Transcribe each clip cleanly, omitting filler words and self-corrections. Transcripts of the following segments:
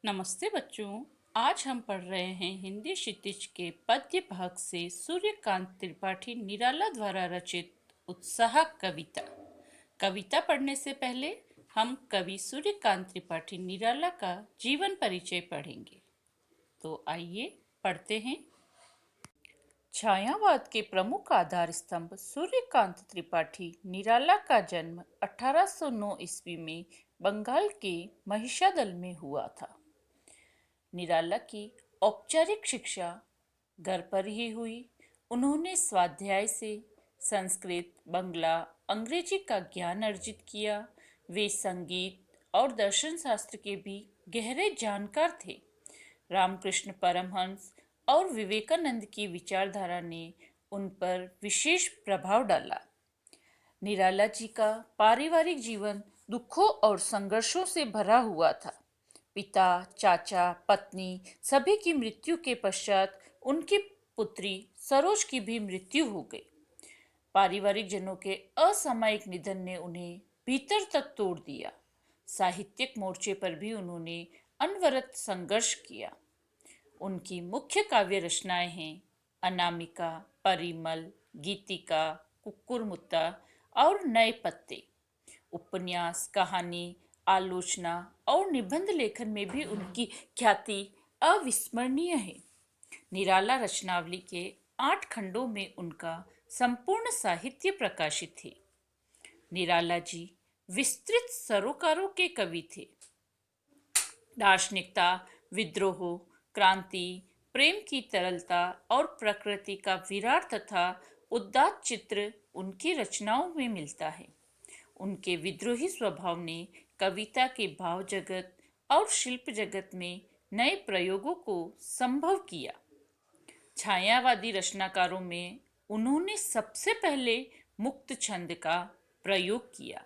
नमस्ते बच्चों। आज हम पढ़ रहे हैं हिंदी क्षितिज के पद्य भाग से सूर्यकांत त्रिपाठी निराला द्वारा रचित उत्साह कविता। कविता पढ़ने से पहले हम कवि सूर्यकांत त्रिपाठी निराला का जीवन परिचय पढ़ेंगे। तो आइए पढ़ते हैं। छायावाद के प्रमुख आधार स्तंभ सूर्यकांत त्रिपाठी निराला का जन्म 1809 ईस्वी में बंगाल के महिषादल में हुआ था। निराला की औपचारिक शिक्षा घर पर ही हुई। उन्होंने स्वाध्याय से संस्कृत, बंगला, अंग्रेजी का ज्ञान अर्जित किया। वे संगीत और दर्शन शास्त्र के भी गहरे जानकार थे। रामकृष्ण परमहंस और विवेकानंद की विचारधारा ने उन पर विशेष प्रभाव डाला। निराला जी का पारिवारिक जीवन दुखों और संघर्षों से भरा हुआ था। पिता, चाचा, पत्नी सभी की मृत्यु के पश्चात उनकी पुत्री सरोज की भी मृत्यु हो गई। पारिवारिक जनों के असामयिक निधन ने उन्हें भीतर तक तोड़ दिया। साहित्यिक मोर्चे पर भी उन्होंने अनवरत संघर्ष किया। उनकी मुख्य काव्य रचनाएं हैं अनामिका, परिमल, गीतिका, कुक्कुरमुत्ता और नए पत्ते। उपन्यास, कहानी, आलोचना और निबंध लेखन में भी उनकी ख्याति अविस्मरणीय है। निराला रचनावली के 8 खंडों में उनका संपूर्ण साहित्य प्रकाशित है। निराला जी विस्तृत सरोकारों के कवि थे। दार्शनिकता, विद्रोह, क्रांति, प्रेम की तरलता और प्रकृति का विराट तथा उदात्त चित्र उनकी रचनाओं में मिलता है। उनके विद्रोही स्वभाव ने कविता के भाव जगत और शिल्प जगत में नए प्रयोगों को संभव किया। छायावादी रचनाकारों में उन्होंने सबसे पहले मुक्त छंद का प्रयोग किया।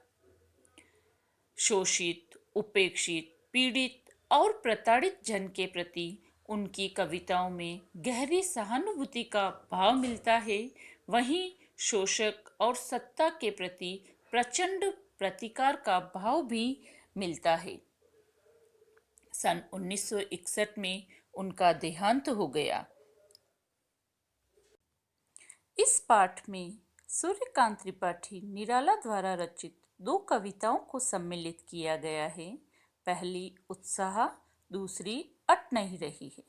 शोषित, उपेक्षित, पीड़ित और प्रताड़ित जन के प्रति उनकी कविताओं में गहरी सहानुभूति का भाव मिलता है। वहीं शोषक और सत्ता के प्रति प्रचंड प्रतिकार का भाव भी मिलता है। सन 1961 में उनका देहांत हो गया। इस पाठ में सूर्यकांत त्रिपाठी निराला द्वारा रचित 2 कविताओं को सम्मिलित किया गया है। पहली उत्साह, दूसरी अट नहीं रही है।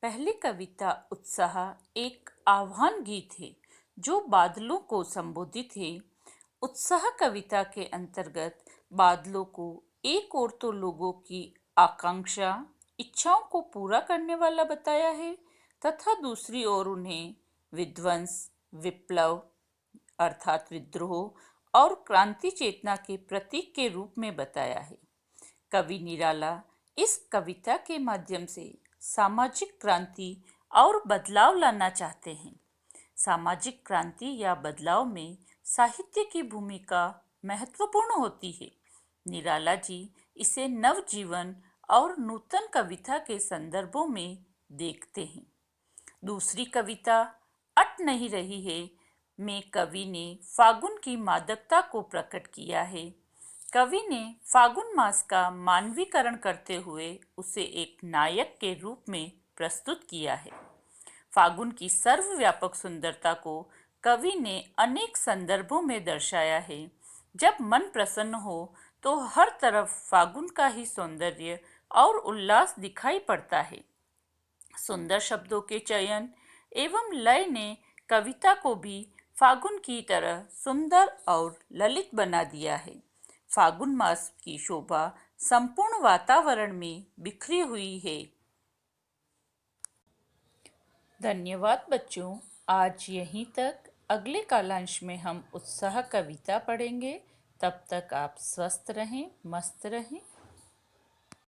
पहली कविता उत्साह एक आह्वान गीत है जो बादलों को संबोधित है। उत्साह कविता के अंतर्गत बादलों को एक ओर तो लोगों की आकांक्षा, इच्छाओं को पूरा करने वाला बताया है तथा दूसरी ओर उन्हें विध्वंस, विप्लव अर्थात विद्रोह और क्रांति चेतना के प्रतीक के रूप में बताया है। कवि निराला इस कविता के माध्यम से सामाजिक क्रांति और बदलाव लाना चाहते हैं। सामाजिक क्रांति या बदलाव में साहित्य की भूमिका महत्वपूर्ण होती है। निराला जी इसे नवजीवन और नूतन कविता के संदर्भों में देखते हैं। दूसरी कविता अट नहीं रही है में कवि ने फागुन की मादकता को प्रकट किया है। कवि ने फागुन मास का मानवीकरण करते हुए उसे एक नायक के रूप में प्रस्तुत किया है। फागुन की सर्वव्यापक सुंदरता को कवि ने अनेक संदर्भों में दर्शाया है। जब मन प्रसन्न हो तो हर तरफ फागुन का ही सौंदर्य और उल्लास दिखाई पड़ता है। सुंदर शब्दों के चयन एवं लय ने कविता को भी फागुन की तरह सुंदर और ललित बना दिया है। फागुन मास की शोभा संपूर्ण वातावरण में बिखरी हुई है। धन्यवाद बच्चों। आज यहीं तक। अगले कालांश में हम उत्साह कविता पढ़ेंगे। तब तक आप स्वस्थ रहें, मस्त रहें।